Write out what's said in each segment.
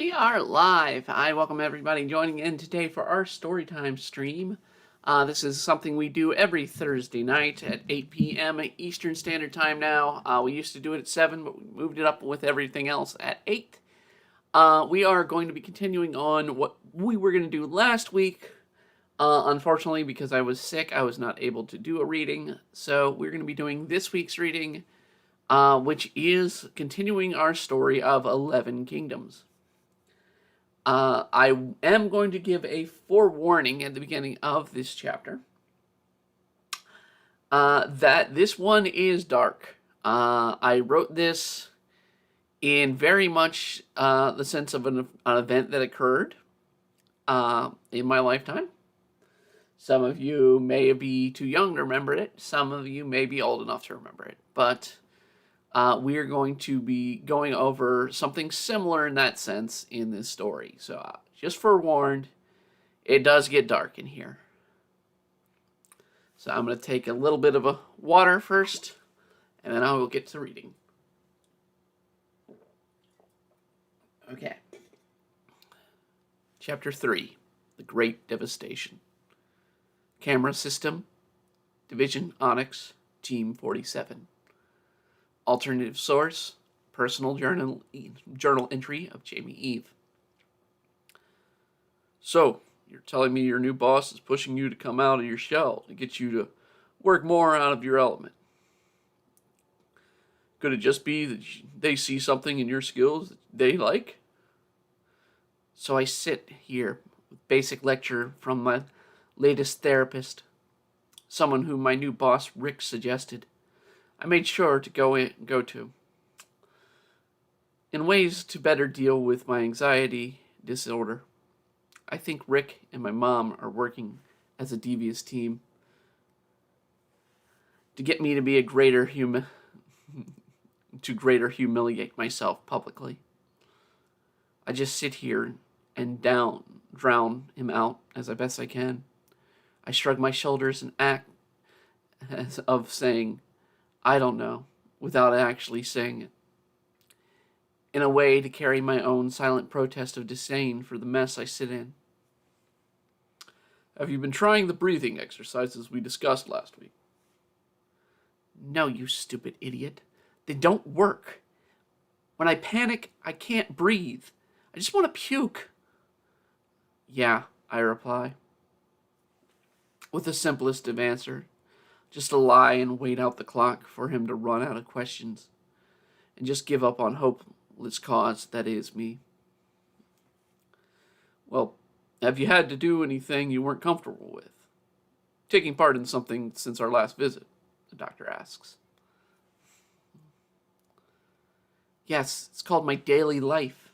We are live. I welcome everybody joining in today for our Storytime stream. This is something we do every Thursday night at 8 p.m. Eastern Standard Time now. We used to do it at 7, but we moved it up with everything else at 8. We are going to be continuing on what we were going to do last week. Unfortunately, because I was sick, I was not able to do a reading. So we're going to be doing this week's reading, which is continuing our story of 11 Kingdoms. I am going to give a forewarning at the beginning of this chapter that this one is dark. I wrote this in very much the sense of an event that occurred in my lifetime. Some of you may be too young to remember it. Some of you may be old enough to remember it. But we are going to be going over something similar in that sense in this story. So just forewarned, it does get dark in here. So I'm going to take a little bit of a water first, and then I will get to reading. Okay. Chapter 3, The Great Devastation. Camera System, Division Onyx, Team 47. Alternative source, personal journal entry of Jamie Eve. So, you're telling me your new boss is pushing you to come out of your shell to get you to work more out of your element. Could it just be that they see something in your skills that they like? So I sit here with basic lecture from my latest therapist, someone whom my new boss Rick suggested. I made sure to go to. In ways to better deal with my anxiety disorder, I think Rick and my mom are working as a devious team to get me to be to greater humiliate myself publicly. I just sit here and drown him out as best I can. I shrug my shoulders and act as of saying, I don't know, without actually saying it. In a way to carry my own silent protest of disdain for the mess I sit in. Have you been trying the breathing exercises we discussed last week? No, you stupid idiot. They don't work. When I panic, I can't breathe. I just want to puke. Yeah, I reply. With the simplest of answers. Just to lie and wait out the clock for him to run out of questions. And just give up on hopeless cause that is me. Well, have you had to do anything you weren't comfortable with? Taking part in something since our last visit, the doctor asks. Yes, it's called my daily life.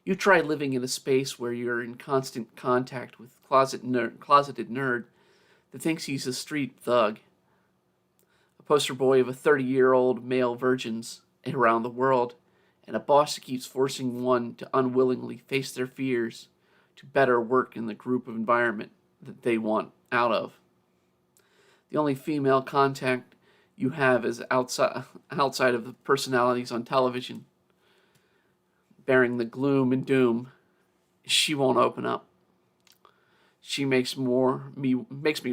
You try living in a space where you're in constant contact with closeted nerd that thinks he's a street thug. Poster boy of a 30-year-old male virgins around the world, and a boss that keeps forcing one to unwillingly face their fears to better work in the group of environment that they want out of. The only female contact you have is outside of the personalities on television, bearing the gloom and doom. She won't open up. She makes me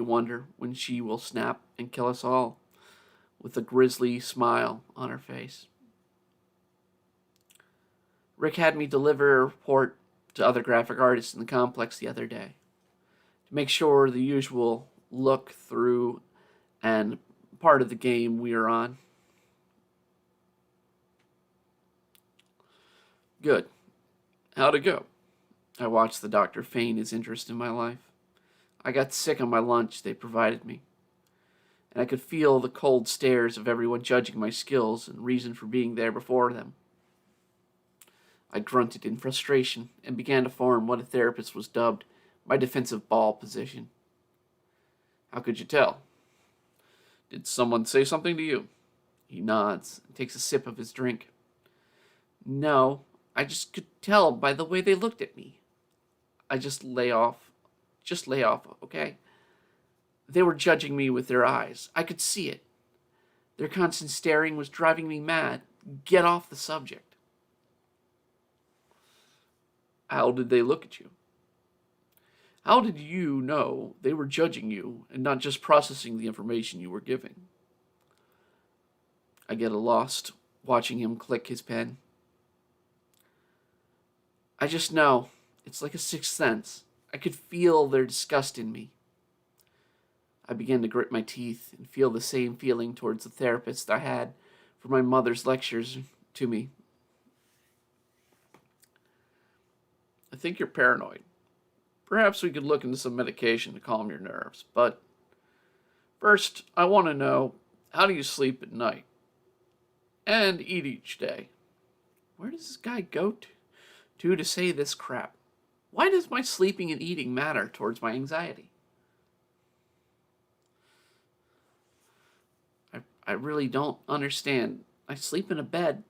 wonder when she will snap and kill us all, with a grisly smile on her face. Rick had me deliver a report to other graphic artists in the complex the other day to make sure the usual look through and part of the game we are on. Good. How'd it go? I watched the doctor feign his interest in my life. I got sick on my lunch they provided me, and I could feel the cold stares of everyone judging my skills and reason for being there before them. I grunted in frustration and began to form what a therapist was dubbed my defensive ball position. How could you tell? Did someone say something to you? He nods and takes a sip of his drink. No, I just could tell by the way they looked at me. I just lay off, okay? They were judging me with their eyes. I could see it. Their constant staring was driving me mad. Get off the subject. How did they look at you? How did you know they were judging you and not just processing the information you were giving? I get lost watching him click his pen. I just know. It's like a sixth sense. I could feel their disgust in me. I began to grit my teeth and feel the same feeling towards the therapist I had for my mother's lectures to me. I think you're paranoid. Perhaps we could look into some medication to calm your nerves, but first, I want to know, how do you sleep at night? And eat each day? Where does this guy go to say this crap? Why does my sleeping and eating matter towards my anxiety? I really don't understand. I sleep in a bed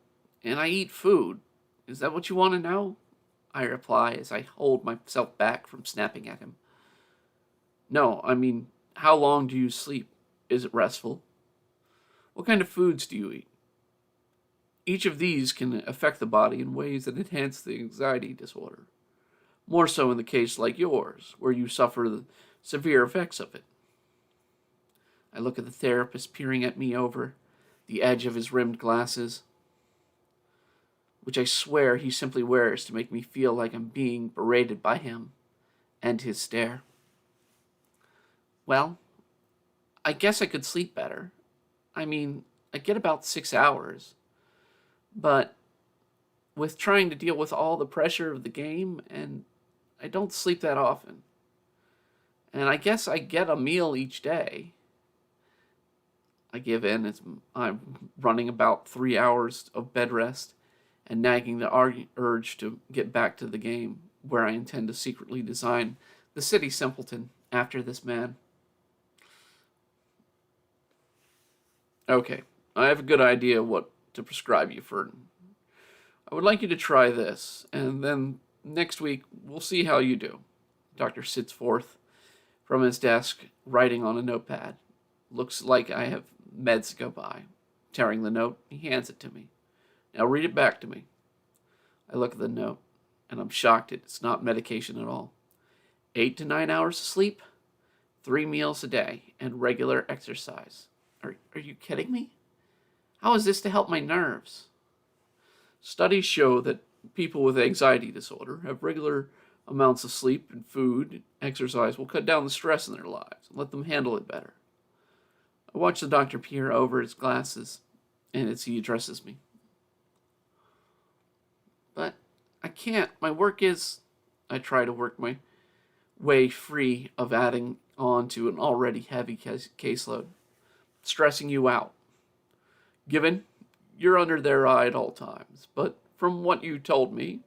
and I eat food. Is that what you want to know? I reply as I hold myself back from snapping at him. No, I mean, how long do you sleep? Is it restful? What kind of foods do you eat? Each of these can affect the body in ways that enhance the anxiety disorder. More so in the case like yours, where you suffer the severe effects of it. I look at the therapist peering at me over the edge of his rimmed glasses, which I swear he simply wears to make me feel like I'm being berated by him and his stare. Well, I guess I could sleep better. I mean, I get about 6 hours, but with trying to deal with all the pressure of the game, and I don't sleep that often. And I guess I get a meal each day. I give in as I'm running about 3 hours of bed rest and nagging the urge to get back to the game, where I intend to secretly design the city simpleton after this man. Okay, I have a good idea what to prescribe you for. I would like you to try this, and then next week we'll see how you do. The doctor sits forth from his desk, writing on a notepad. Looks like I have meds to go by. Tearing the note, he hands it to me. Now read it back to me. I look at the note, and I'm shocked it's not medication at all. 8 to 9 hours of sleep, 3 meals a day, and regular exercise. Are you kidding me? How is this to help my nerves? Studies show that people with anxiety disorder have regular amounts of sleep and food and exercise will cut down the stress in their lives and let them handle it better. I watch the doctor peer over his glasses, and as he addresses me. But I can't. My work is... I try to work my way free of adding on to an already heavy caseload, stressing you out. Given you're under their eye at all times, but from what you told me,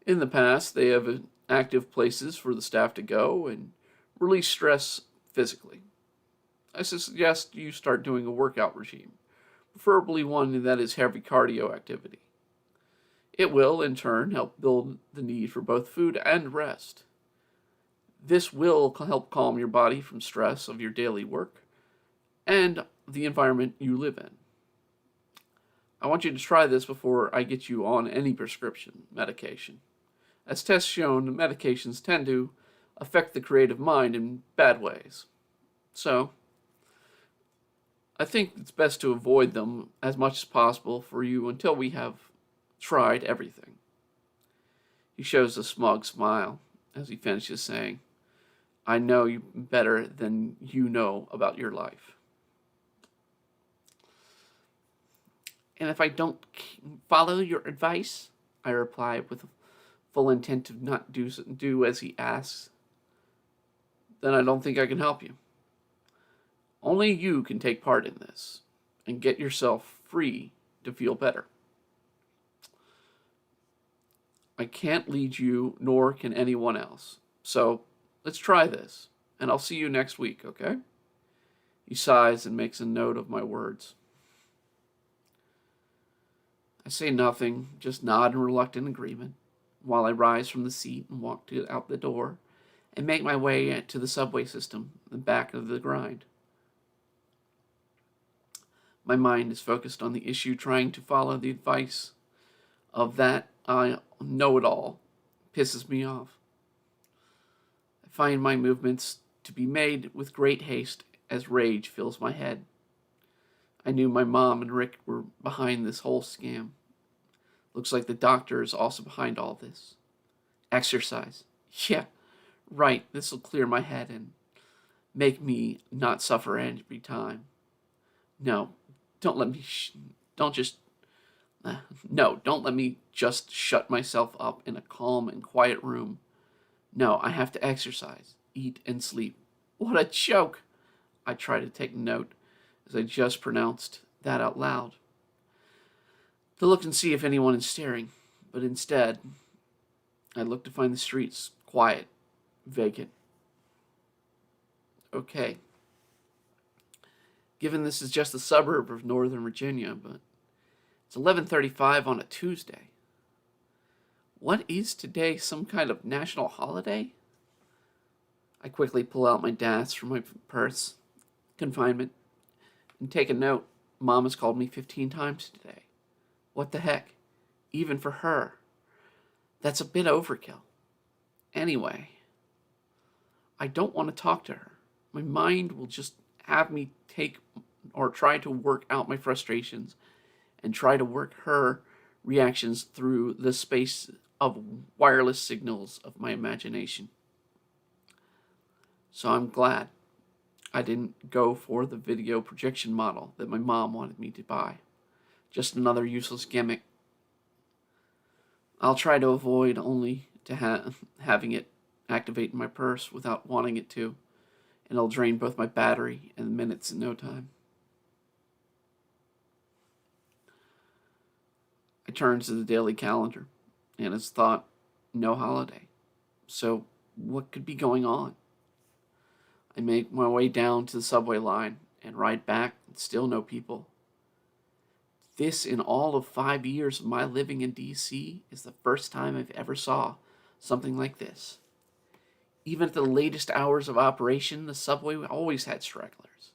in the past they have active places for the staff to go and release stress physically. I suggest you start doing a workout regime, preferably one that is heavy cardio activity. It will, in turn, help build the need for both food and rest. This will help calm your body from stress of your daily work and the environment you live in. I want you to try this before I get you on any prescription medication. As tests shown, medications tend to affect the creative mind in bad ways. So, I think it's best to avoid them as much as possible for you until we have tried everything. He shows a smug smile as he finishes saying, I know you better than you know about your life. And if I don't follow your advice, I reply with full intent to not do as he asks, then I don't think I can help you. Only you can take part in this and get yourself free to feel better. I can't lead you, nor can anyone else. So let's try this, and I'll see you next week, okay? He sighs and makes a note of my words. I say nothing, just nod in reluctant agreement, while I rise from the seat and walk out the door and make my way to the subway system, the back of the grind. My mind is focused on the issue, trying to follow the advice of that I know-it-all, pisses me off. I find my movements to be made with great haste as rage fills my head. I knew my mom and Rick were behind this whole scam. Looks like the doctor is also behind all this. Exercise. Yeah, right, this'll clear my head and make me not suffer every time. No, don't let me. Don't just. No, don't let me just shut myself up in a calm and quiet room. No, I have to exercise, eat, and sleep. What a joke! I try to take note as I just pronounced that out loud, to look and see if anyone is staring, but instead, I look to find the streets quiet, vacant. Okay, given this is just a suburb of Northern Virginia, but it's 11:35 on a Tuesday. What is today, some kind of national holiday? I quickly pull out my DAS from my purse, confinement, and take a note. Mom has called me 15 times today. What the heck? Even for her. That's a bit overkill. Anyway, I don't want to talk to her. My mind will just have me take or try to work out my frustrations and try to work her reactions through the space of wireless signals of my imagination. So I'm glad I didn't go for the video projection model that my mom wanted me to buy. Just another useless gimmick. I'll try to avoid only to having it activate in my purse without wanting it to, and it'll drain both my battery and the minutes in no time. I turn to the daily calendar, and it's thought, no holiday. So what could be going on? I make my way down to the subway line and ride back, and still no people. This, in all of 5 years of my living in DC, is the first time I've ever saw something like this. Even at the latest hours of operation, the subway always had stragglers.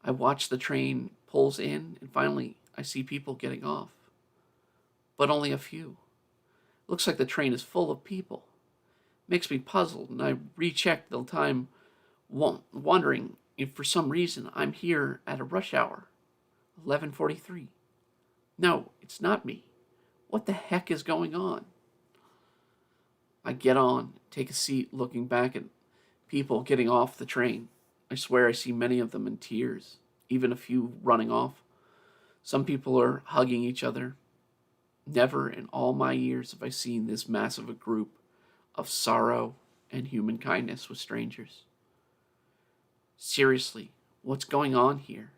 I watch the train pulls in, and finally I see people getting off. But only a few. Looks like the train is full of people. Makes me puzzled, and I recheck the time, wondering if for some reason I'm here at a rush hour. 11:43. No, it's not me. What the heck is going on? I get on, take a seat, looking back at people getting off the train. I swear I see many of them in tears, even a few running off. Some people are hugging each other. Never in all my years have I seen this massive a group of sorrow and human kindness with strangers. Seriously, what's going on here?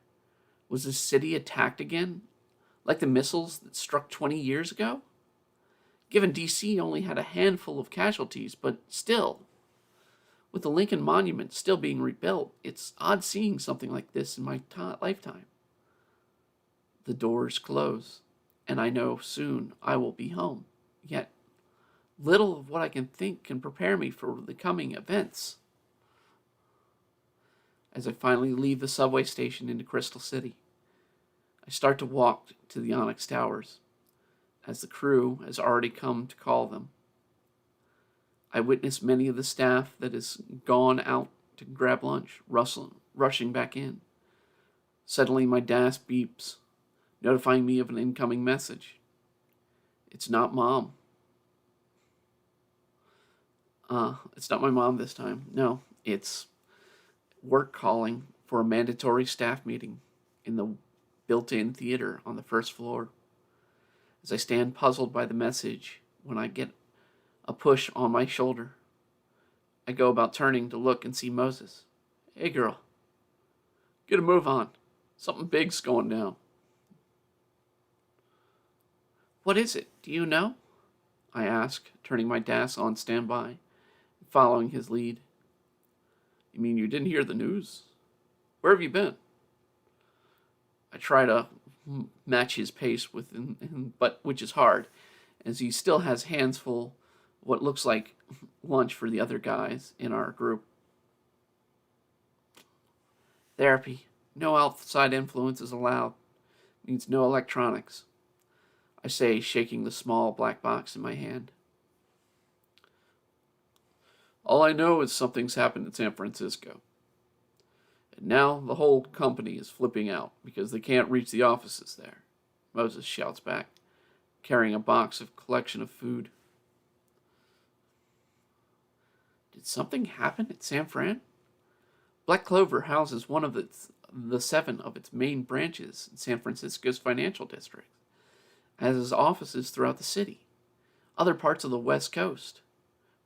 Was this city attacked again? Like the missiles that struck 20 years ago? Given DC only had a handful of casualties, but still, with the Lincoln Monument still being rebuilt, it's odd seeing something like this in my lifetime. The doors close, and I know soon I will be home. Yet, little of what I can think can prepare me for the coming events. As I finally leave the subway station into Crystal City, I start to walk to the Onyx Towers, as the crew has already come to call them. I witness many of the staff that has gone out to grab lunch, rushing back in. Suddenly my DAS beeps, notifying me of an incoming message. It's not Mom. It's not my mom this time. No, it's work calling for a mandatory staff meeting in the built-in theater on the first floor. As I stand puzzled by the message, when I get a push on my shoulder, I go about turning to look and see Moses. Hey girl, get a move on. Something big's going down. What is it? Do you know? I ask, turning my DAS on standby, following his lead. You mean you didn't hear the news? Where have you been? I try to match his pace with him, but which is hard, as he still has hands full what looks like lunch for the other guys in our group. Therapy. No outside influence is allowed. Means no electronics. I say, shaking the small black box in my hand. All I know is something's happened in San Francisco. And now the whole company is flipping out because they can't reach the offices there. Moses shouts back, carrying a box of collection of food. Did something happen at San Fran? Black Clover houses one of the 7 of its main branches in San Francisco's financial district, as its offices throughout the city, other parts of the West Coast.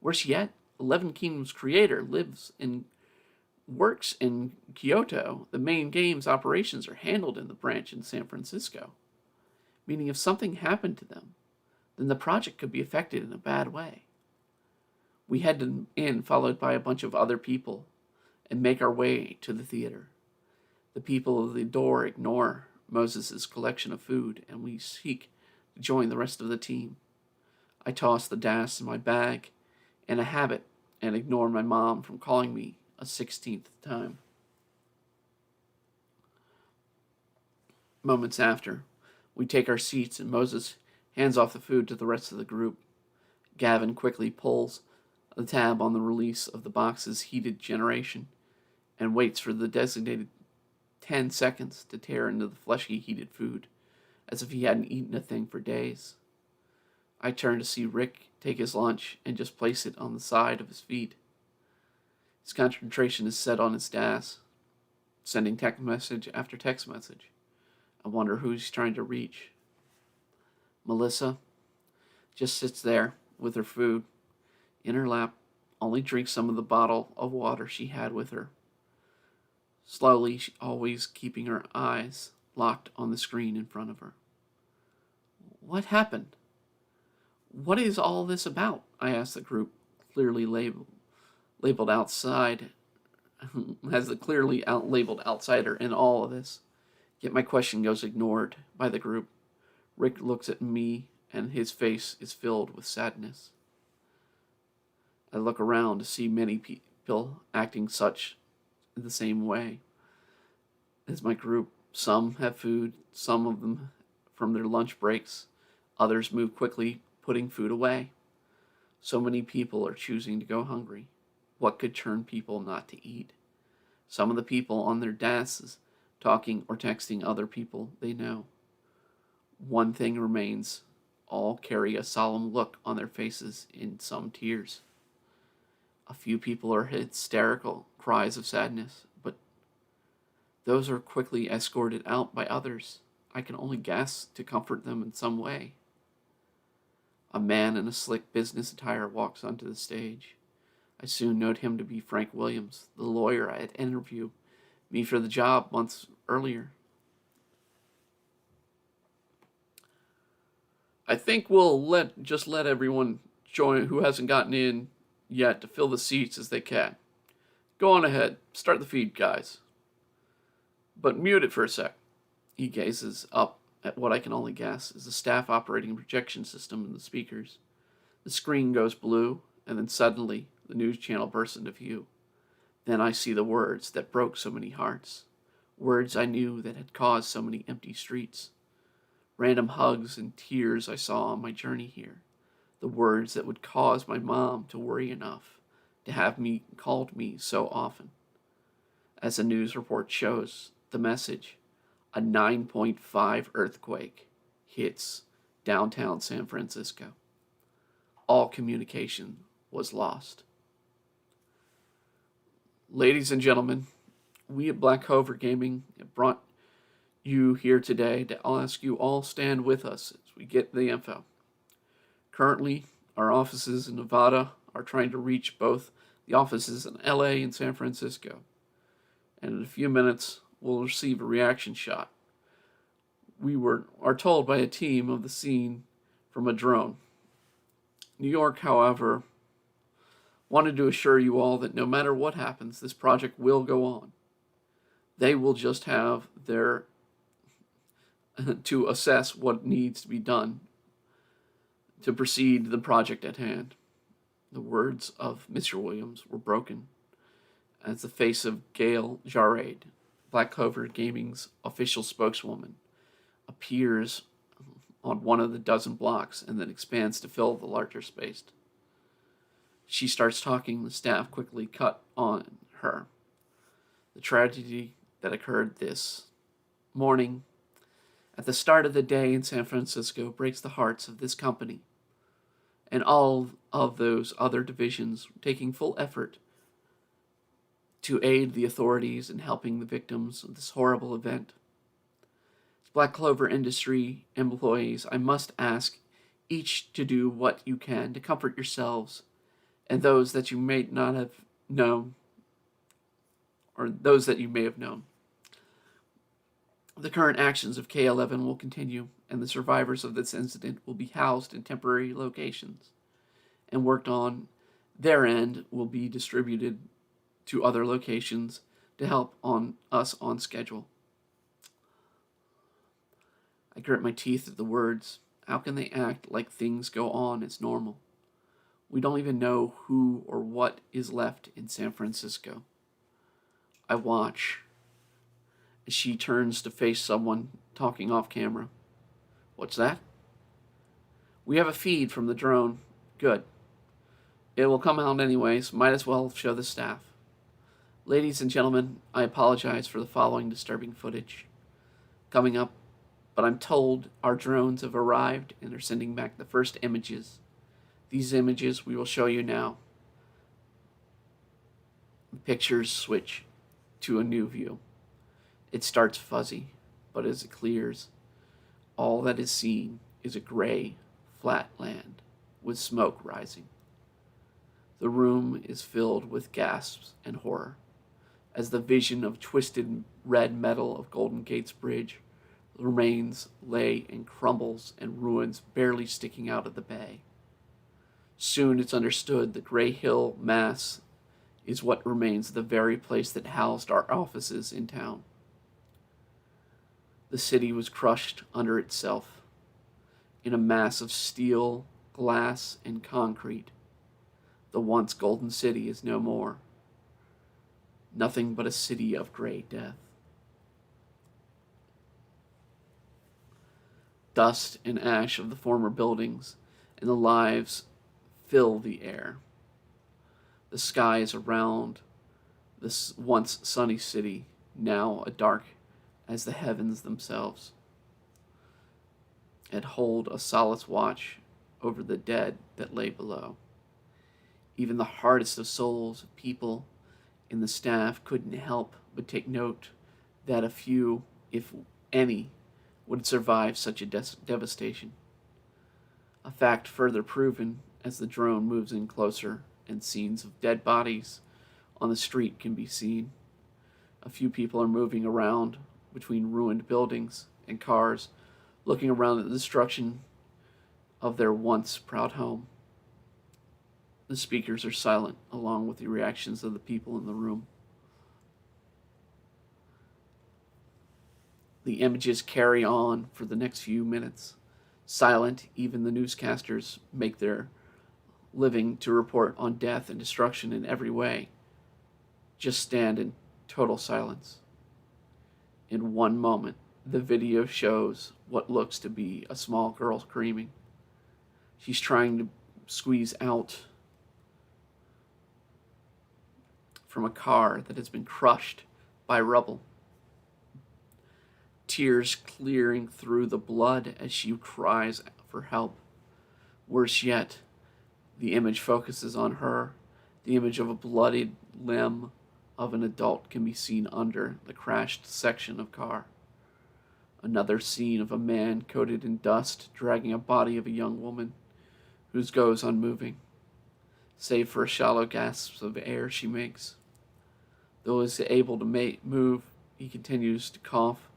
Worse yet, 11 Kingdoms creator lives and works in Kyoto. The main game's operations are handled in the branch in San Francisco, meaning if something happened to them, then the project could be affected in a bad way. We head in, followed by a bunch of other people, and make our way to the theater. The people at the door ignore Moses' collection of food, and we seek to join the rest of the team. I toss the DAS in my bag and a habit and ignore my mom from calling me a 16th time. Moments after, we take our seats and Moses hands off the food to the rest of the group. Gavin quickly pulls the tab on the release of the box's heated generation and waits for the designated 10 seconds to tear into the fleshy heated food as if he hadn't eaten a thing for days. I turn to see Rick take his lunch and just place it on the side of his feet. His concentration is set on his DAS, sending text message after text message. I wonder who he's trying to reach. Melissa just sits there with her food in her lap, only drinks some of the bottle of water she had with her. Slowly, always keeping her eyes locked on the screen in front of her. What happened? What is all this about? I asked the group, clearly labeled outside, as the clearly labeled outsider in all of this. Yet my question goes ignored by the group. Rick looks at me, and his face is filled with sadness. I look around to see many people acting such the same way as my group. Some have food, some of them from their lunch breaks. Others move quickly, putting food away. So many people are choosing to go hungry. What could turn people not to eat? Some of the people on their DASs talking or texting other people they know. One thing remains. All carry a solemn look on their faces in some tears. A few people are hysterical cries of sadness, but those are quickly escorted out by others. I can only guess to comfort them in some way. A man in a slick business attire walks onto the stage. I soon note him to be Frank Williams, the lawyer I had interviewed me for the job months earlier. I think we'll let everyone join who hasn't gotten in yet to fill the seats as they can. Go on ahead. Start the feed, guys. But mute it for a sec. He gazes up at what I can only guess is the staff operating projection system in the speakers. The screen goes blue, and then suddenly the news channel bursts into view. Then I see the words that broke so many hearts. Words I knew that had caused so many empty streets. Random hugs and tears I saw on my journey here. The words that would cause my mom to worry enough to have me called me so often. As the news report shows, the message, a 9.5 earthquake hits downtown San Francisco. All communication was lost. Ladies and gentlemen, we at Black Clover Gaming have brought you here today to ask you all stand with us as we get the info. Currently, our offices in Nevada are trying to reach both the offices in LA and San Francisco. And in a few minutes, we'll receive a reaction shot. We are told by a team of the scene from a drone. New York, however, wanted to assure you all that no matter what happens, this project will go on. They will just have to assess what needs to be done to proceed the project at hand. The words of Mr. Williams were broken as the face of Gail Jarade, Black Clover Gaming's official spokeswoman, appears on one of the dozen blocks and then expands to fill the larger space. She starts talking. The staff quickly cut on her. The tragedy that occurred this morning at the start of the day in San Francisco breaks the hearts of this company and all of those other divisions taking full effort to aid the authorities in helping the victims of this horrible event. As Black Clover Industry employees, I must ask each to do what you can to comfort yourselves and those that you may not have known, or those that you may have known. The current actions of K11 will continue, and the survivors of this incident will be housed in temporary locations and worked on their end will be distributed to other locations to help on us on schedule. I grit my teeth at the words. How can they act like things go on as normal? We don't even know who or what is left in San Francisco. I watch as she turns to face someone talking off camera. What's that? We have a feed from the drone. Good. It will come out anyways. Might as well show the staff. Ladies and gentlemen, I apologize for the following disturbing footage. Coming up, but I'm told our drones have arrived and are sending back the first images. These images we will show you now. The pictures switch to a new view. It starts fuzzy, but as it clears, all that is seen is a gray, flat land with smoke rising. The room is filled with gasps and horror as the vision of twisted red metal of Golden Gate's bridge remains lay and crumbles and ruins barely sticking out of the bay. Soon it's understood the Gray Hill mass is what remains the very place that housed our offices in town. The city was crushed under itself in a mass of steel, glass, and concrete. The once golden city is no more. Nothing but a city of gray death. Dust and ash of the former buildings and the lives fill the air. The skies around this once sunny city, now dark as the heavens themselves, and hold a solace watch over the dead that lay below. Even the hardest of souls, people in the staff, couldn't help but take note that a few, if any, would survive such a devastation. A fact further proven as the drone moves in closer and scenes of dead bodies on the street can be seen. A few people are moving around between ruined buildings and cars, looking around at the destruction of their once proud home. The speakers are silent, along with the reactions of the people in the room. The images carry on for the next few minutes. Silent, even the newscasters make their living to report on death and destruction in every way. Just stand in total silence. In one moment, the video shows what looks to be a small girl screaming. She's trying to squeeze out from a car that has been crushed by rubble. Tears clearing through the blood as she cries for help. Worse yet, the image focuses on her. The image of a bloodied limb of an adult can be seen under the crashed section of car. Another scene of a man coated in dust dragging a body of a young woman whose goes unmoving, save for a shallow gasp of air she makes. Though he is able to move, he continues to cough,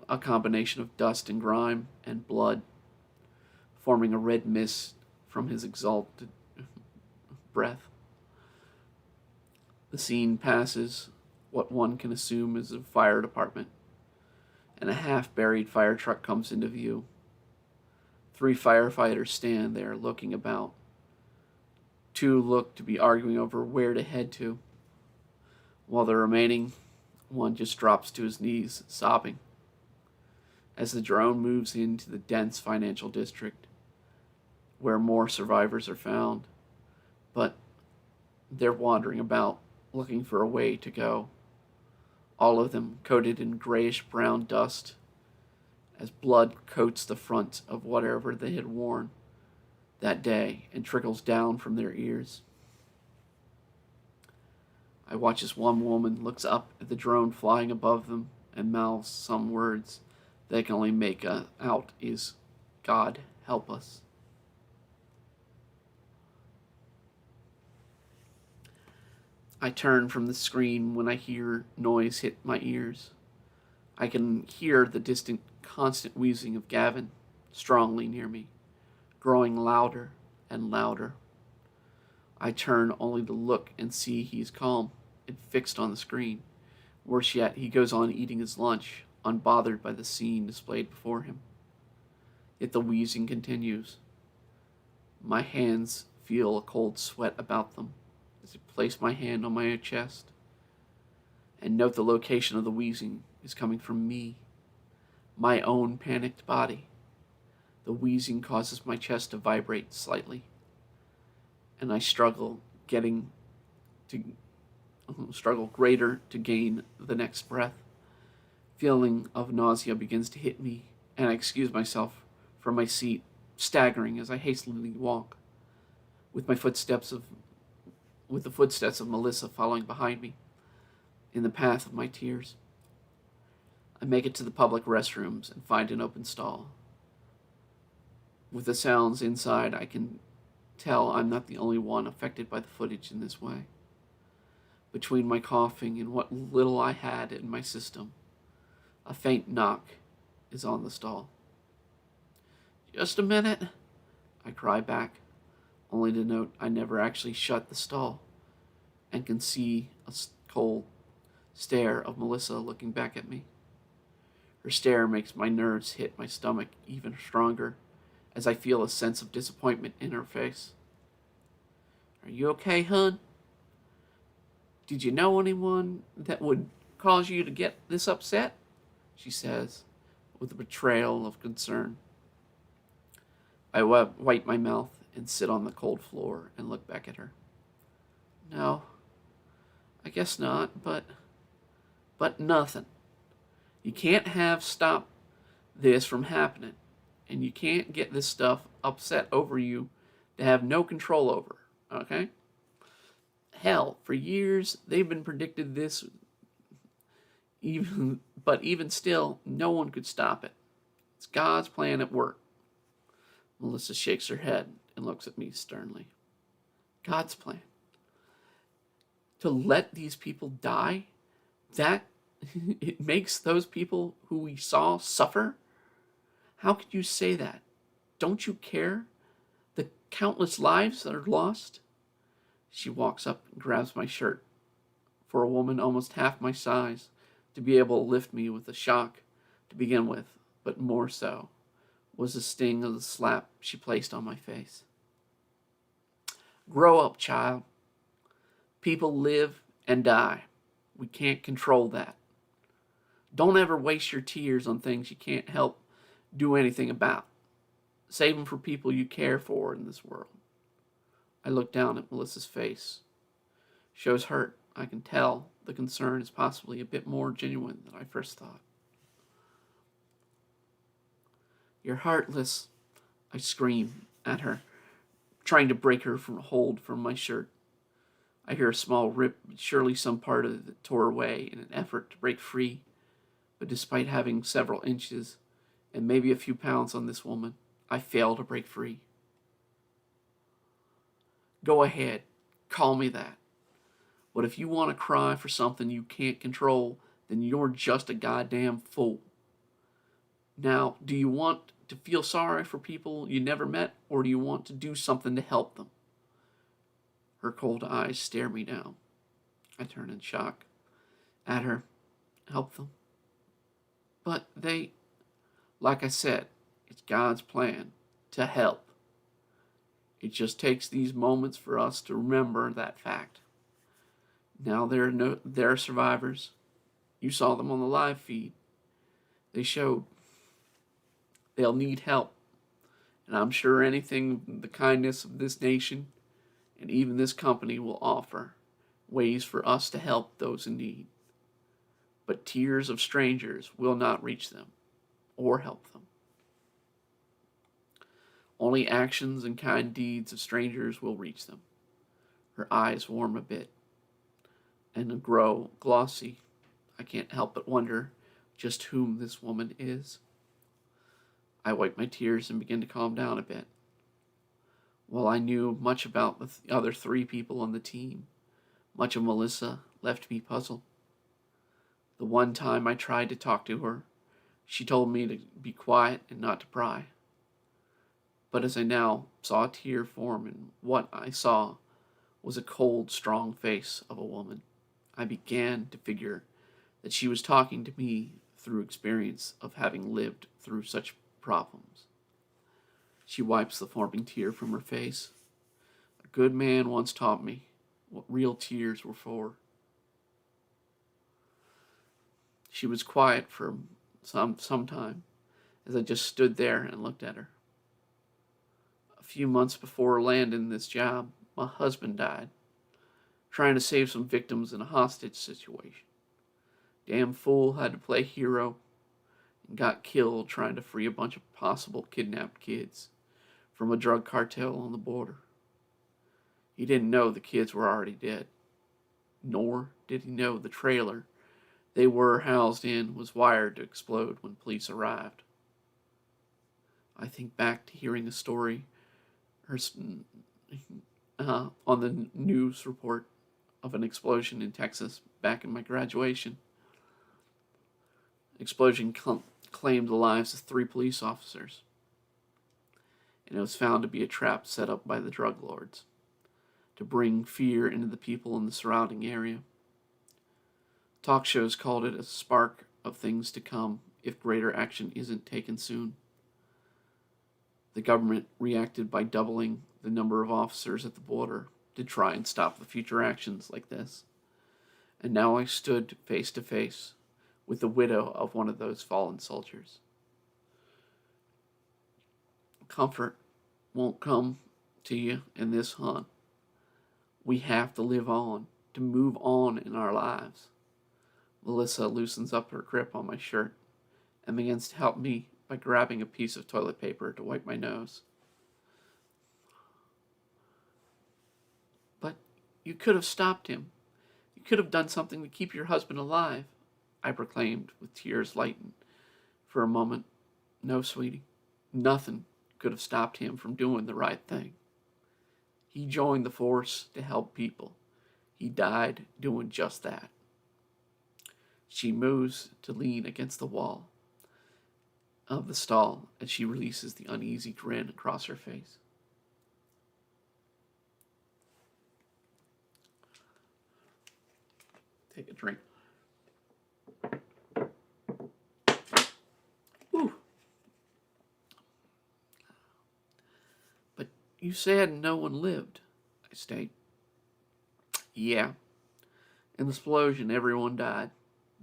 a combination of dust and grime and blood, forming a red mist from his exhausted breath. The scene passes what one can assume is a fire department, and a half-buried fire truck comes into view. 3 firefighters stand there looking about. 2 look to be arguing over where to head to, while the remaining one just drops to his knees, sobbing. As the drone moves into the dense financial district, where more survivors are found, but they're wandering about looking for a way to go, all of them coated in grayish-brown dust as blood coats the front of whatever they had worn that day and trickles down from their ears. I watch as one woman looks up at the drone flying above them and mouths some words they can only make out is, "God help us." I turn from the screen when I hear noise hit my ears. I can hear the distant, constant wheezing of Gavin, strongly near me, growing louder and louder. I turn only to look and see he's calm and fixed on the screen. Worse yet, he goes on eating his lunch, unbothered by the scene displayed before him. Yet the wheezing continues. My hands feel a cold sweat about them as I place my hand on my chest and note the location of the wheezing is coming from me, my own panicked body. The wheezing causes my chest to vibrate slightly, and I struggle greater to gain the next breath. Feeling of nausea begins to hit me, and I excuse myself from my seat, staggering as I hastily walk, with the footsteps of Melissa following behind me, in the path of my tears. I make it to the public restrooms and find an open stall. With the sounds inside, I can tell I'm not the only one affected by the footage in this way. Between my coughing and what little I had in my system, a faint knock is on the stall. "Just a minute," I cry back, only to note I never actually shut the stall, and can see a cold stare of Melissa looking back at me. Her stare makes my nerves hit my stomach even stronger as I feel a sense of disappointment in her face. "Are you okay, hun? Did you know anyone that would cause you to get this upset?" she says, with a betrayal of concern. I wipe my mouth and sit on the cold floor and look back at her. "No, I guess not, but nothing. You can't stop this from happening, and you can't get this stuff upset over you to have no control over, okay? Hell, for years they've been predicted this, but even still, no one could stop it. It's God's plan at work." Melissa shakes her head and looks at me sternly. "God's plan? To let these people die? That it makes those people who we saw suffer? How could you say that? Don't you care? The countless lives that are lost?" She walks up and grabs my shirt. For a woman almost half my size to be able to lift me with a shock to begin with, but more so was the sting of the slap she placed on my face. "Grow up, child. People live and die. We can't control that. Don't ever waste your tears on things you can't help do anything about. Save them for people you care for in this world." I look down at Melissa's face. Shows hurt. I can tell the concern is possibly a bit more genuine than I first thought. "You're heartless," I scream at her, trying to break her hold from my shirt. I hear a small rip, but surely some part of it tore away in an effort to break free. But despite having several inches and maybe a few pounds on this woman, I fail to break free. "Go ahead, call me that. But if you want to cry for something you can't control, then you're just a goddamn fool. Now, do you want to feel sorry for people you never met, or do you want to do something to help them?" Her cold eyes stare me down. I turn in shock at her. "Help them? But they..." "Like I said, it's God's plan to help. It just takes these moments for us to remember that fact. Now there are survivors. You saw them on the live feed. They showed they'll need help. And I'm sure anything the kindness of this nation and even this company will offer ways for us to help those in need. But tears of strangers will not reach them or help them. Only actions and kind deeds of strangers will reach them. Her eyes warm a bit and grow glossy. I can't help but wonder just whom this woman is. I wipe my tears and begin to calm down a bit. While I knew much about the other three people on the team, much of Melissa left me puzzled. The one time I tried to talk to her, she told me to be quiet and not to pry. But as I now saw a tear form, and what I saw was a cold, strong face of a woman, I began to figure that she was talking to me through experience of having lived through such problems. She wipes the forming tear from her face. A good man once taught me what real tears were for. She was quiet for some time as I just stood there and looked at her. A few months before landing this job, my husband died, trying to save some victims in a hostage situation. Damn fool had to play hero and got killed trying to free a bunch of possible kidnapped kids from a drug cartel on the border. He didn't know the kids were already dead, nor did he know the trailer they were housed in was wired to explode when police arrived. I think back to hearing a story on the news report of an explosion in Texas back in my graduation. Explosion claimed the lives of 3 police officers, and it was found to be a trap set up by the drug lords to bring fear into the people in the surrounding area. Talk shows called it a spark of things to come if greater action isn't taken soon. The government reacted by doubling the number of officers at the border to try and stop the future actions like this. And now I stood face to face with the widow of one of those fallen soldiers. Comfort won't come to you in this hunt. We have to live on, to move on in our lives. Melissa loosens up her grip on my shirt and begins to help me by grabbing a piece of toilet paper to wipe my nose. But you could have stopped him. You could have done something to keep your husband alive, I proclaimed with tears lightened for a moment. No, sweetie, nothing could have stopped him from doing the right thing. He joined the force to help people. He died doing just that. She moves to lean against the wall of the stall as she releases the uneasy grin across her face. Take a drink. Ooh. But you said no one lived, I state. Yeah. In the explosion, everyone died.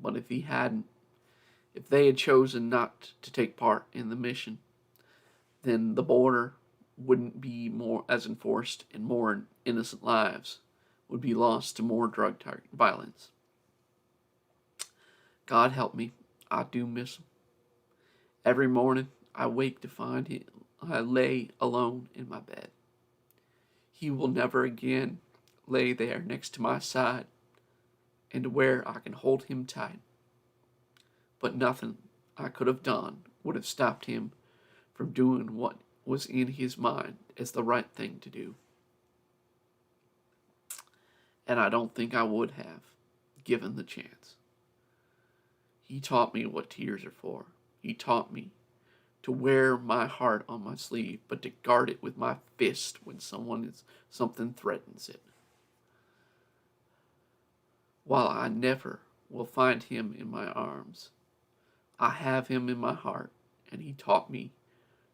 But if they had chosen not to take part in the mission, then the border wouldn't be more as enforced and more innocent lives would be lost to more drug violence. God help me, I do miss him. Every morning I wake to find him. I lay alone in my bed. He will never again lay there next to my side and where I can hold him tight. But nothing I could have done would have stopped him from doing what was in his mind as the right thing to do. And I don't think I would have, given the chance. He taught me what tears are for. He taught me to wear my heart on my sleeve, but to guard it with my fist when something threatens it. While I never will find him in my arms, I have him in my heart, and he taught me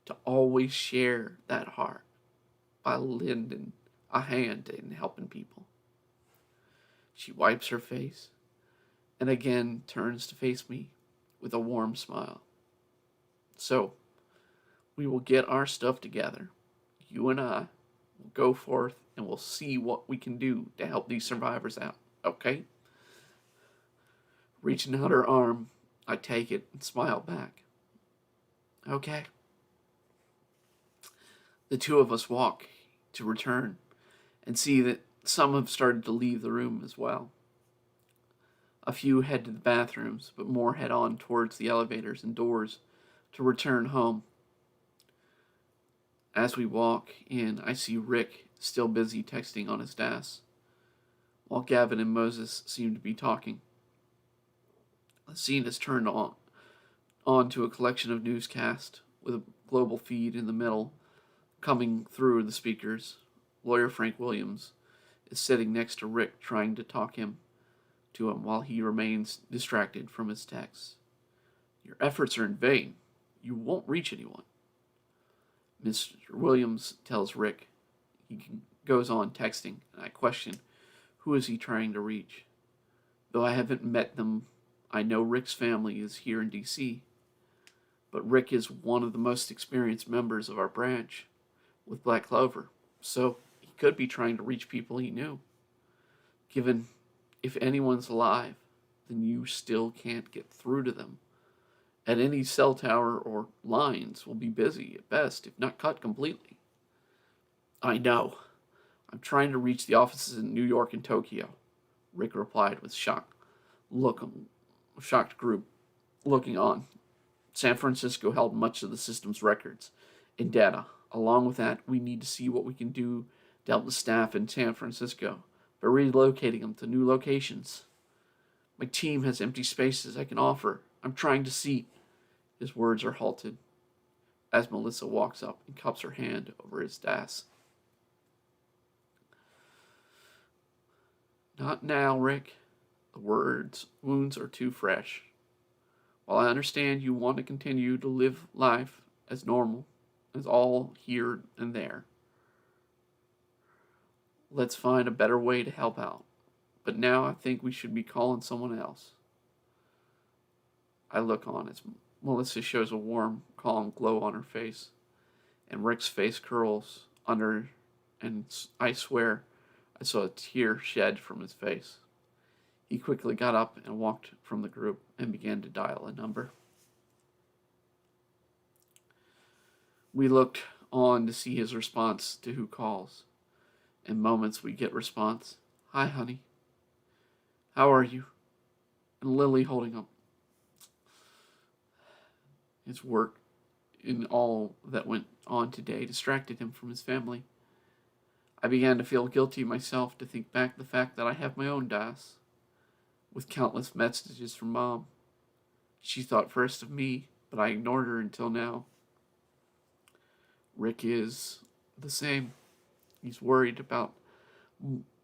to always share that heart by lending a hand in helping people. She wipes her face and again turns to face me with a warm smile. So, we will get our stuff together, you and I, We'll go forth and we'll see what we can do to help these survivors out, okay? Reaching out her arm, I take it and smile back. Okay. The two of us walk to return and see that some have started to leave the room as well. A few head to the bathrooms, but more head on towards the elevators and doors to return home. As we walk in, I see Rick still busy texting on his desk, while Gavin and Moses seem to be talking. The scene is turned on to a collection of newscasts with a global feed in the middle coming through the speakers. Lawyer Frank Williams is sitting next to Rick trying to talk to him while he remains distracted from his texts. Your efforts are in vain. You won't reach anyone. Mr. Williams tells Rick. He goes on texting, and I question, who is he trying to reach? Though I haven't met them, I know Rick's family is here in D.C., but Rick is one of the most experienced members of our branch with Black Clover, so he could be trying to reach people he knew. Given if anyone's alive, then you still can't get through to them. And any cell tower or lines will be busy at best, if not cut completely. I know. I'm trying to reach the offices in New York and Tokyo, Rick replied with shocked group looking on. San Francisco held much of the system's records and data. Along with that, we need to see what we can do to help the staff in San Francisco by relocating them to new locations. My team has empty spaces I can offer. I'm trying to see. His words are halted as Melissa walks up and cups her hand over his desk. Not now, Rick. The wounds are too fresh. While I understand you want to continue to live life as normal, as all here and there, let's find a better way to help out. But now I think we should be calling someone else. I look on as Melissa shows a warm, calm glow on her face, and Rick's face curls under, and I swear I saw a tear shed from his face. He quickly got up and walked from the group and began to dial a number. We looked on to see his response to who calls. In moments we get response, "Hi, honey. How are you?" And Lily holding up. His work in all that went on today distracted him from his family. I began to feel guilty myself to think back the fact that I have my own DAS, with countless messages from Mom. She thought first of me, but I ignored her until now. Rick is the same. He's worried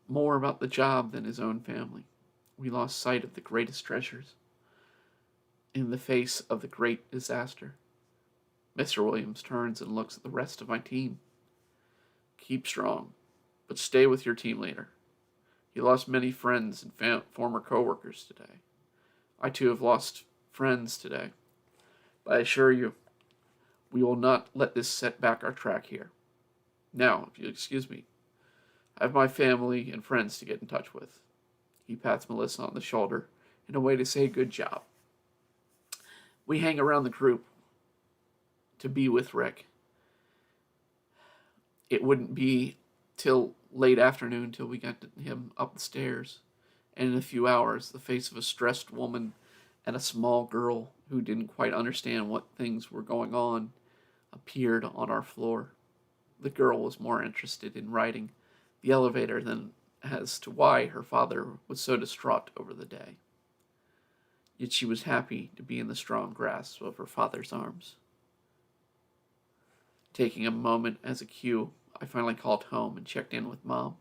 more about the job than his own family. We lost sight of the greatest treasures in the face of the great disaster. Mr. Williams turns and looks at the rest of my team. Keep strong, but stay with your team leader. He lost many friends and former co-workers today. I too have lost friends today. But I assure you, we will not let this set back our track here. Now, if you'll excuse me, I have my family and friends to get in touch with. He pats Melissa on the shoulder in a way to say good job. We hang around the group to be with Rick. It wouldn't be till late afternoon till we got him up the stairs, and in a few hours the face of a stressed woman and a small girl who didn't quite understand what things were going on appeared on our floor. The girl was more interested in riding the elevator than as to why her father was so distraught over the day. Yet she was happy to be in the strong grasp of her father's arms. Taking a moment as a cue, I finally called home and checked in with Mom.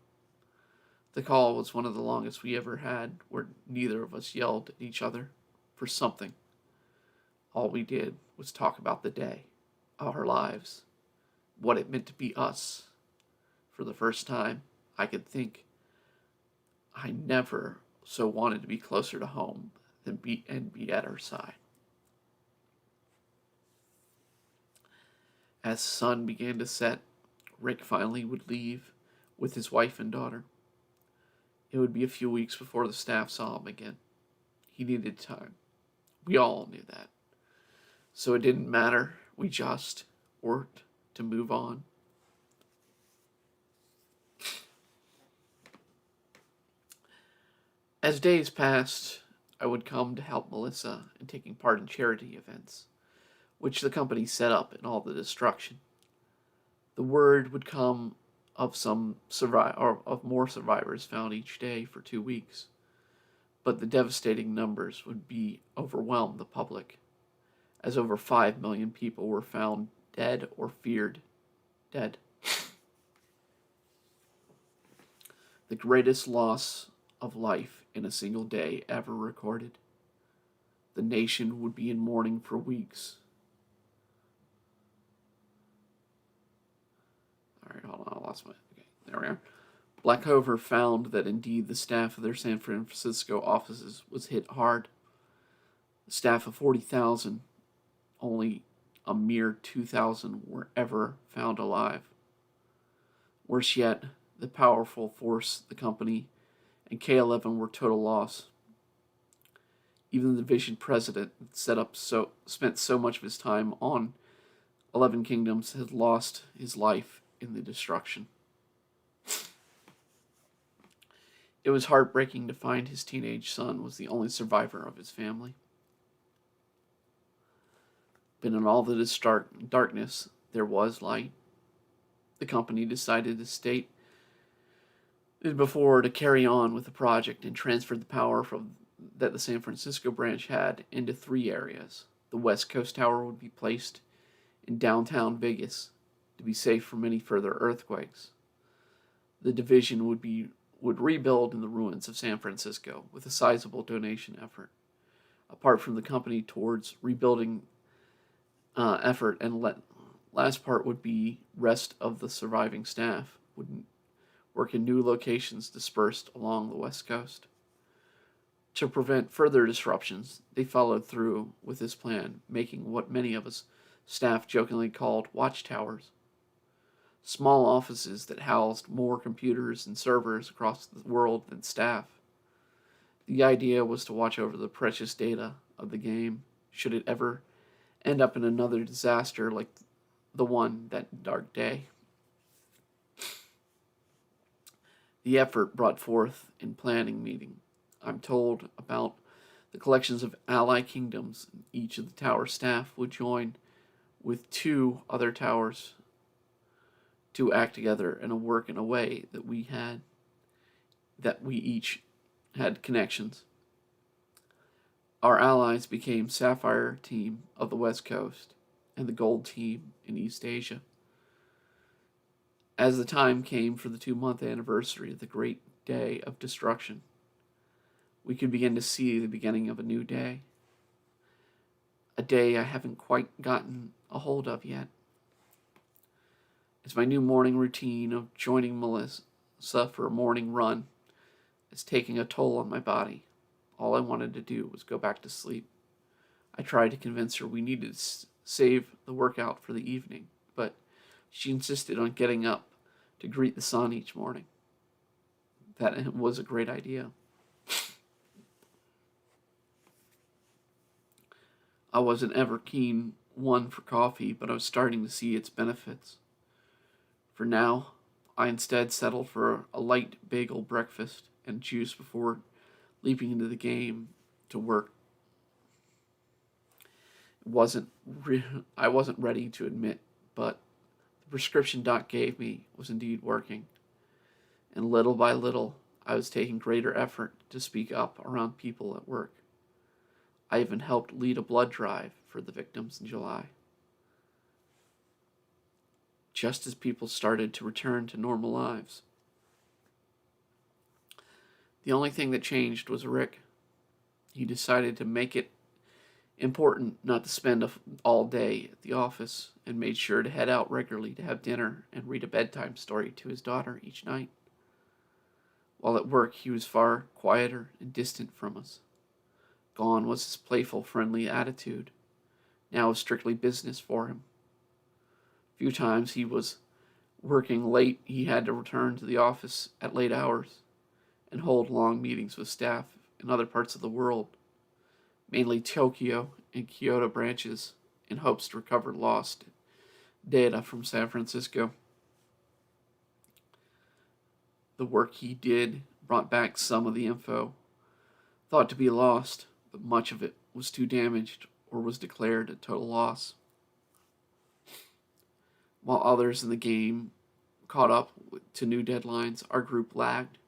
The call was one of the longest we ever had, where neither of us yelled at each other for something. All we did was talk about the day, our lives, what it meant to be us. For the first time, I could think I never so wanted to be closer to home than be at her side. As the sun began to set, Rick finally would leave with his wife and daughter. It would be a few weeks before the staff saw him again. He needed time. We all knew that. So it didn't matter. We just worked to move on. As days passed, I would come to help Melissa in taking part in charity events, which the company set up in all the destruction. The word would come of of more survivors found each day for 2 weeks, but the devastating numbers would be overwhelm the public, as over 5 million people were found dead or feared dead. The greatest loss of life in a single day ever recorded. The nation would be in mourning for weeks. Alright, hold on, I lost my... Okay, there we are. Black Clover found that indeed the staff of their San Francisco offices was hit hard. The staff of 40,000, only a mere 2,000 were ever found alive. Worse yet, the powerful force, the company, and K11 were total loss. Even the division president spent so much of his time on 11 Kingdoms had lost his life in the destruction. It was heartbreaking to find his teenage son was the only survivor of his family. But in all the darkness, there was light. The company decided to state before to carry on with the project and transferred the power that the San Francisco branch had into 3 areas. The West Coast Tower would be placed in downtown Vegas to be safe from any further earthquakes. The division would rebuild in the ruins of San Francisco with a sizable donation effort. Apart from the company towards rebuilding effort, and last part would be rest of the surviving staff would work in new locations dispersed along the West Coast. To prevent further disruptions, they followed through with this plan, making what many of us staff jokingly called watchtowers. Small offices that housed more computers and servers across the world than staff. The idea was to watch over the precious data of the game, should it ever end up in another disaster like the one that dark day. The effort brought forth in planning meeting. I'm told about the collections of ally kingdoms. Each of the tower staff would join with 2 other towers to act together and work in a way that we each had connections. Our allies became Sapphire Team of the West Coast and the Gold Team in East Asia. As the time came for the 2-month anniversary of the great day of destruction, we could begin to see the beginning of a new day. A day I haven't quite gotten a hold of yet. It's my new morning routine of joining Melissa for a morning run. It's taking a toll on my body. All I wanted to do was go back to sleep. I tried to convince her we needed to save the workout for the evening, but she insisted on getting up to greet the sun each morning. That was a great idea. I wasn't ever keen one for coffee, but I was starting to see its benefits. For now, I instead settled for a light bagel breakfast and juice before leaping into the game to work. I wasn't ready to admit, but the prescription doc gave me was indeed working. And little by little, I was taking greater effort to speak up around people at work. I even helped lead a blood drive for the victims in July. Just as people started to return to normal lives. The only thing that changed was Rick. He decided to make it important not to spend all day at the office and made sure to head out regularly to have dinner and read a bedtime story to his daughter each night. While at work, he was far quieter and distant from us. Gone was his playful, friendly attitude. Now it was strictly business for him. A few times he was Working late, he had to return to the office at late hours and hold long meetings with staff in other parts of the world, mainly Tokyo and Kyoto branches, in hopes to recover lost data from San Francisco. The work he did brought back some of the info thought to be lost, but much of it was too damaged or was declared a total loss. While others in the game caught up to new deadlines, our group lagged,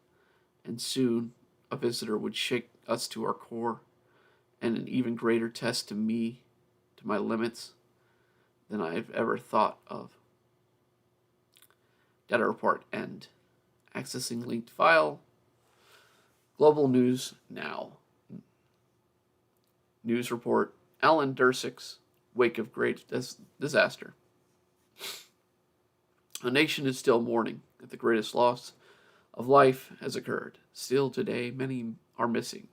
and soon a visitor would shake us to our core, and an even greater test to me, to my limits, than I've ever thought of. Data report end. Accessing linked file. Global news now. News report. Alan Dersick's wake of great disaster. A nation is still mourning that the greatest loss of life has occurred. Still today, many are missing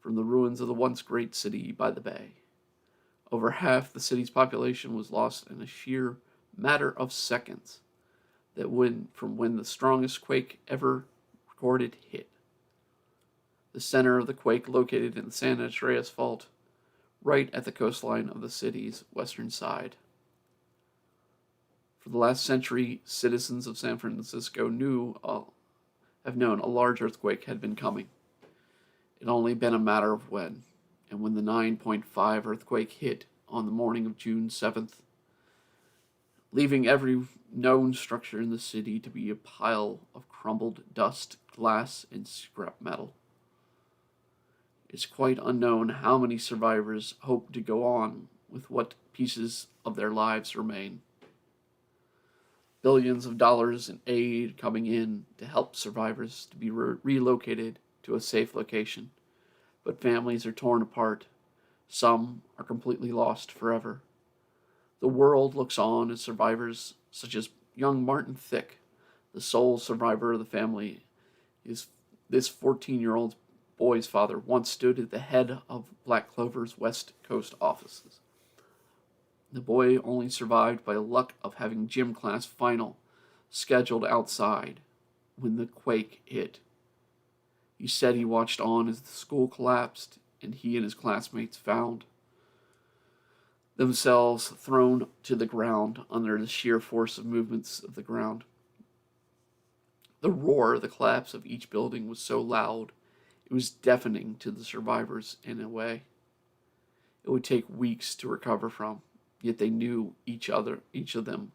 from the ruins of the once great city by the bay. Over half the city's population was lost in a sheer matter of seconds from when the strongest quake ever recorded hit. The center of the quake located in the San Andreas Fault, right at the coastline of the city's western side. For the last century, citizens of San Francisco have known a large earthquake had been coming. It had only been a matter of when, and when the 9.5 earthquake hit on the morning of June 7th, leaving every known structure in the city to be a pile of crumbled dust, glass, and scrap metal. It's quite unknown how many survivors hope to go on with what pieces of their lives remain. Billions of dollars in aid coming in to help survivors to be relocated to a safe location, but families are torn apart. Some are completely lost forever. The world looks on as survivors such as young Martin Thicke, the sole survivor of the family. This 14-year-old boy's father once stood at the head of Black Clover's West Coast offices. The boy only survived by the luck of having gym class final scheduled outside when the quake hit. He said he watched on as the school collapsed and he and his classmates found themselves thrown to the ground under the sheer force of movements of the ground. The roar of the collapse of each building was so loud, it was deafening to the survivors in a way it would take weeks to recover from. Yet they knew each of them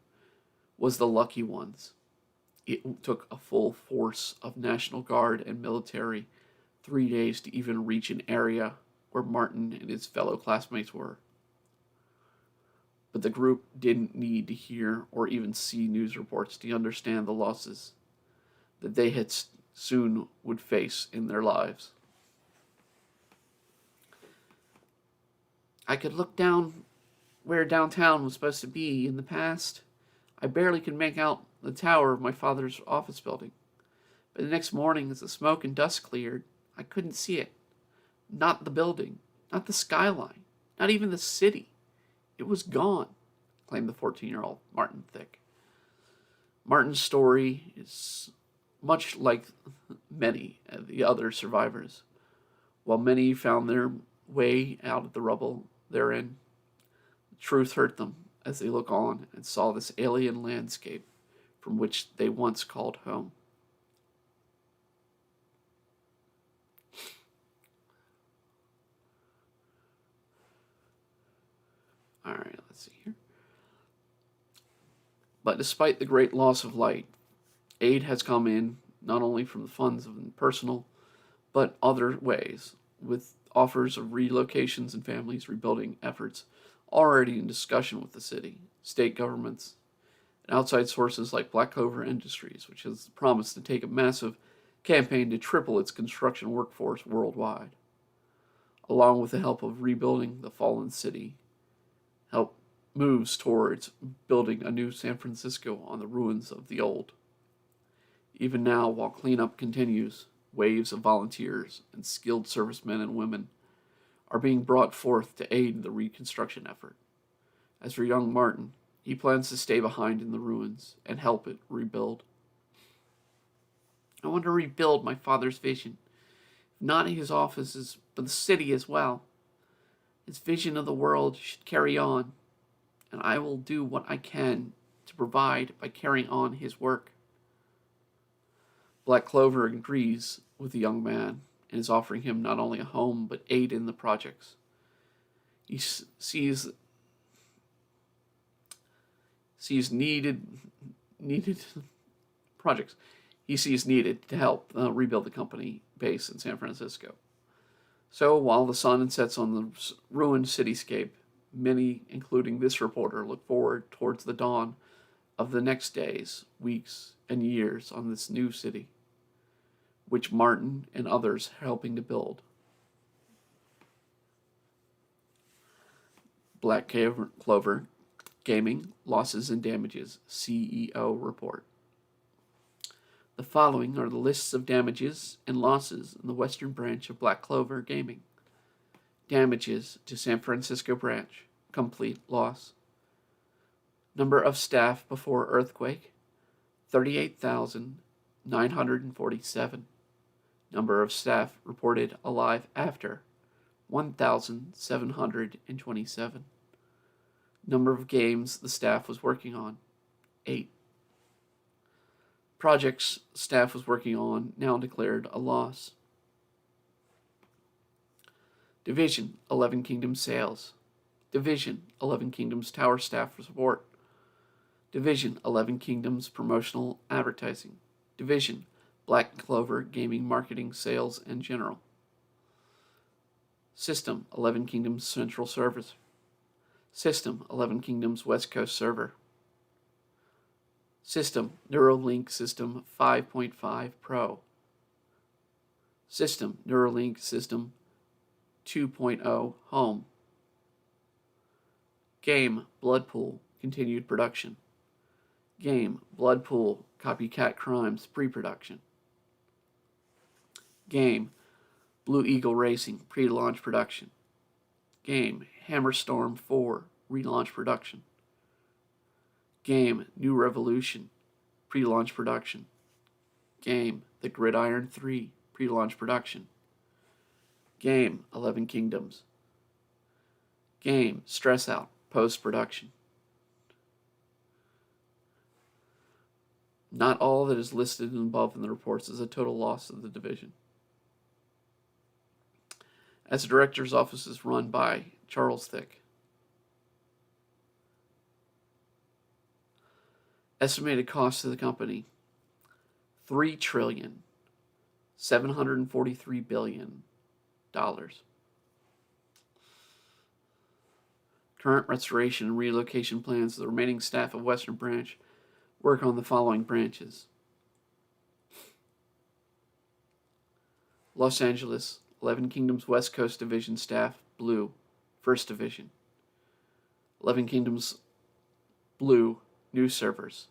was the lucky ones. It took a full force of National Guard and military 3 days to even reach an area where Martin and his fellow classmates were. But the group didn't need to hear or even see news reports to understand the losses that they had soon would face in their lives. I could look down where downtown was supposed to be in the past. I barely could make out the tower of my father's office building. But the next morning, as the smoke and dust cleared, I couldn't see it. Not the building, not the skyline, not even the city. It was gone, claimed the 14-year-old Martin Thicke. Martin's story is much like many of the other survivors. While many found their way out of the rubble therein, truth hurt them as they look on and saw this alien landscape from which they once called home. All right, let's see here. But despite the great loss of light, aid has come in not only from the funds of personal, but other ways, with offers of relocations and families rebuilding efforts already in discussion with the city, state governments, and outside sources like Black Clover Industries, which has promised to take a massive campaign to triple its construction workforce worldwide, along with the help of rebuilding the fallen city. Help moves towards building a new San Francisco on the ruins of the old. Even now, while cleanup continues, waves of volunteers and skilled servicemen and women are being brought forth to aid in the reconstruction effort. As for young Martin, He plans to stay behind in the ruins and help it rebuild. I want to rebuild my father's vision, not his offices, but the city as well. His vision of the world should carry on, and I will do what I can to provide by carrying on his work. Black Clover agrees with the young man and is offering him not only a home but aid in the projects. He sees needed projects. He sees needed to help rebuild the company base in San Francisco. So while the sun sets on the ruined cityscape, many, including this reporter, look forward towards the dawn of the next days, weeks, and years on this new city, which Martin and others are helping to build. Black Clover Gaming Losses and Damages CEO Report. The following are the lists of damages and losses in the western branch of Black Clover Gaming. Damages to San Francisco branch, complete loss. Number of staff before earthquake, 38,947. Number of staff reported alive after, 1,727. Number of games the staff was working on, 8. Projects staff was working on now declared a loss. Division, 11 Kingdoms Sales. Division, 11 Kingdoms Tower Staff Support. Division, 11 Kingdoms Promotional Advertising. Division, Black Clover Gaming Marketing Sales and General. System, 11 Kingdoms Central Service. System, 11 Kingdoms West Coast Server. System, Neuralink System 5.5 Pro. System, Neuralink System 2.0 Home. Game, Bloodpool, continued production. Game, Bloodpool, Copycat Crimes, pre-production. Game, Blue Eagle Racing, pre-launch production. Game, Hammerstorm 4, relaunch production. Game, New Revolution, pre-launch production. Game, The Gridiron 3, pre-launch production. Game, 11 Kingdoms. Game, Stress Out, post-production. Not all that is listed above in the reports is a total loss of the division. As the director's office is run by Charles Thick. Estimated cost of the company, $3,743,000,000,000. Current restoration and relocation plans of the remaining staff of Western Branch work on the following branches. Los Angeles, 11 Kingdoms West Coast Division staff, Blue, 1st Division. 11 Kingdoms Blue, new servers.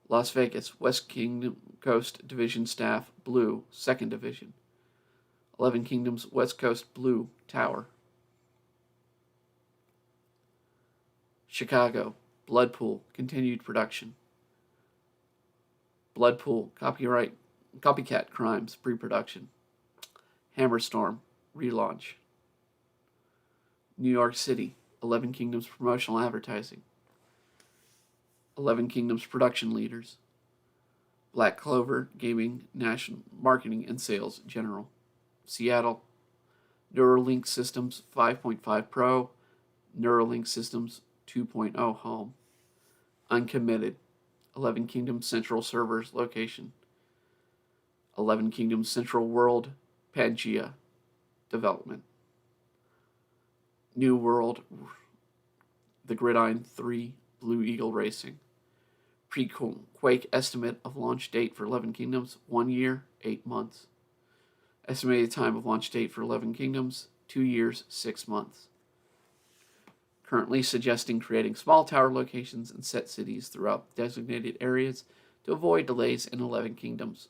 Las Vegas, West Kingdom Coast Division staff, Blue, 2nd Division. 11 Kingdoms West Coast Blue, Tower. Chicago, Bloodpool, continued production. Bloodpool, Copycat Crimes, pre-production. Hammerstorm, relaunch. New York City, 11 Kingdoms Promotional Advertising. 11 Kingdoms Production Leaders. Black Clover Gaming National Marketing and Sales General. Seattle, Neuralink Systems 5.5 Pro, Neuralink Systems 2.0 Home. Uncommitted, 11 Kingdoms Central Servers Location. 11 Kingdoms Central World Pangea Development. New World, The Gridiron 3, Blue Eagle Racing. Pre-Quake estimate of launch date for 11 Kingdoms, 1 year, 8 months. Estimated time of launch date for 11 Kingdoms, 2 years, 6 months. Currently suggesting creating small tower locations in set cities throughout designated areas to avoid delays in 11 Kingdoms.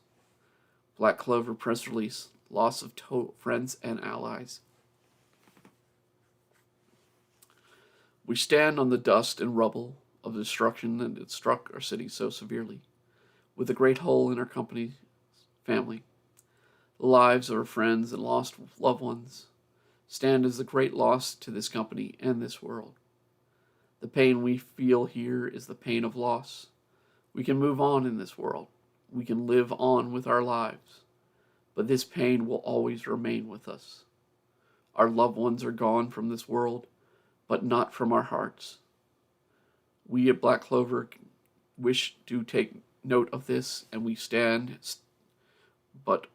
Black Clover press release, loss of friends and allies. We stand on the dust and rubble of the destruction that had struck our city so severely, with a great hole in our company family. The lives of our friends and lost loved ones stand as a great loss to this company and this world. The pain we feel here is the pain of loss. We can move on in this world. We can live on with our lives. But this pain will always remain with us. Our loved ones are gone from this world, but not from our hearts. We at Black Clover wish to take note of this, and we stand, but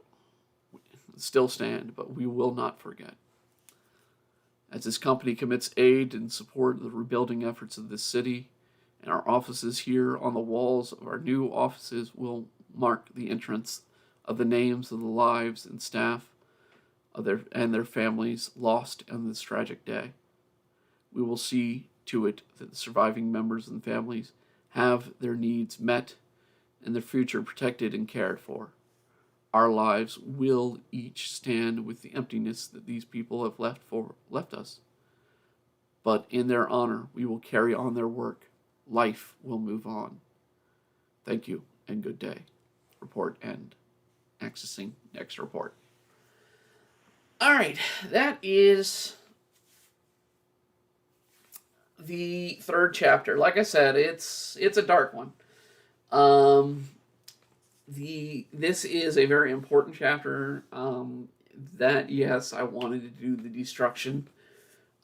still stand, but we will not forget. As this company commits aid and support the rebuilding efforts of this city, and our offices here on the walls of our new offices will mark the entrance of the names of the lives and staff of their families lost on this tragic day. We will see to it that the surviving members and families have their needs met and their future protected and cared for. Our lives will each stand with the emptiness that these people have left us. But in their honor, we will carry on their work. Life will move on. Thank you and good day. Report end. Accessing next report. All right, that is the third chapter. Like I said, it's a dark one. This is a very important chapter. That yes, I wanted to do the destruction,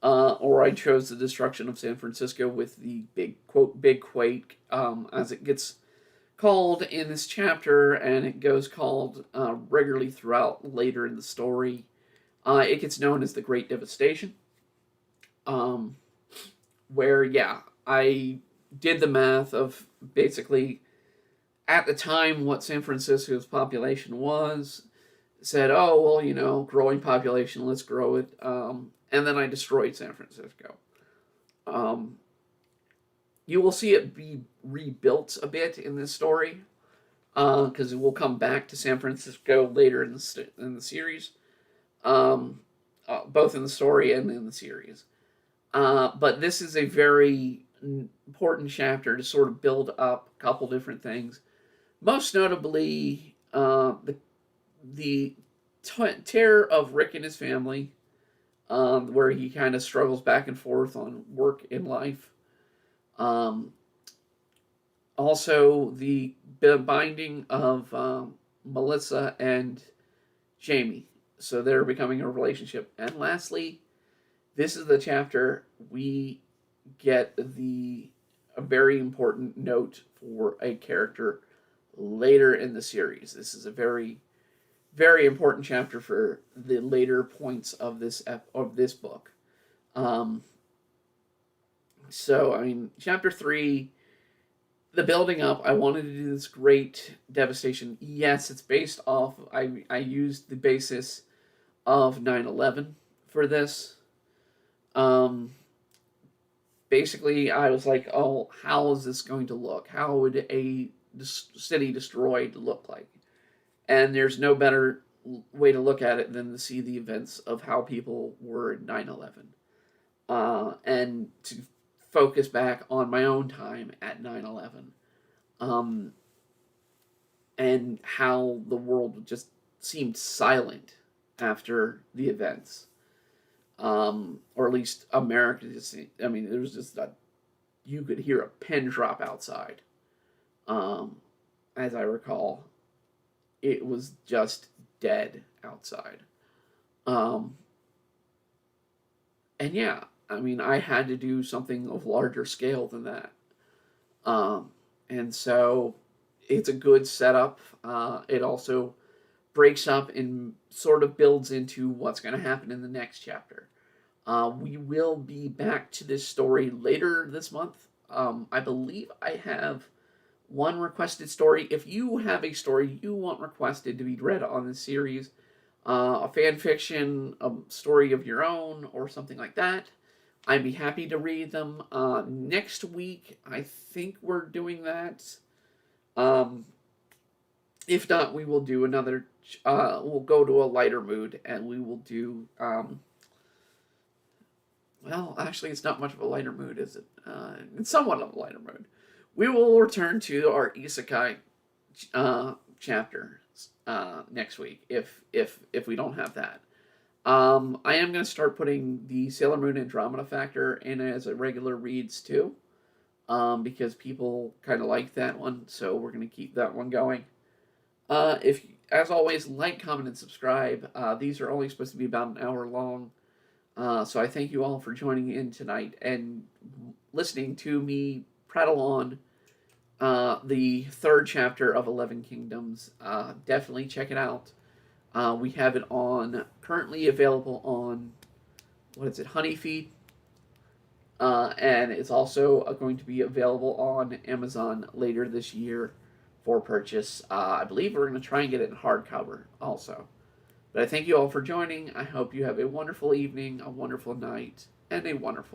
or I chose the destruction of San Francisco with the big quake, as it gets called in this chapter, and it goes called regularly throughout later in the story. It gets known as the Great Devastation. Where, yeah, I did the math of basically at the time what San Francisco's population was, said, oh, well, growing population, let's grow it. And then I destroyed San Francisco. You will see it be rebuilt a bit in this story, because it will come back to San Francisco later in the series, both in the story and in the series. But this is a very important chapter to sort of build up a couple different things. Most notably, the terror of Rick and his family, where he kind of struggles back and forth on work and life. Also, the binding of Melissa and Jamie. So they're becoming a relationship. And lastly, this is the chapter we get a very important note for a character later in the series. This is a very, very important chapter for the later points of this book. Chapter 3, the building up. I wanted to do this great devastation. Yes, it's based off. I used the basis of 9/11 for this. Basically, I was like, oh, how is this going to look? How would a city destroyed look like? And there's no better way to look at it than to see the events of how people were in 9/11. And to focus back on my own time at 9/11. And how the world just seemed silent after the events. Or at least America just, it was just you could hear a pin drop outside. As I recall, it was just dead outside. And yeah, I had to do something of larger scale than that. And so it's a good setup. It also breaks up and sort of builds into what's going to happen in the next chapter. We will be back to this story later this month. I believe I have one requested story. If you have a story you want requested to be read on this series, a fan fiction, a story of your own, or something like that, I'd be happy to read them. Next week, I think we're doing that. If not, we will do another. We'll go to a lighter mood, and we will do Well, actually, it's not much of a lighter mood, is it? It's somewhat of a lighter mood. We will return to our Isekai chapter next week if we don't have that. I am going to start putting the Sailor Moon Andromeda Factor in as a regular reads too, because people kind of like that one, so we're going to keep that one going. If, as always, like, comment, and subscribe. These are only supposed to be about an hour long. So I thank you all for joining in tonight and listening to me prattle on the third chapter of 11 Kingdoms. Definitely check it out. We have it on, currently available on, what is it, Honeyfeed? And it's also going to be available on Amazon later this year for purchase. I believe we're going to try and get it in hardcover also. But I thank you all for joining. I hope you have a wonderful evening, a wonderful night, and a wonderful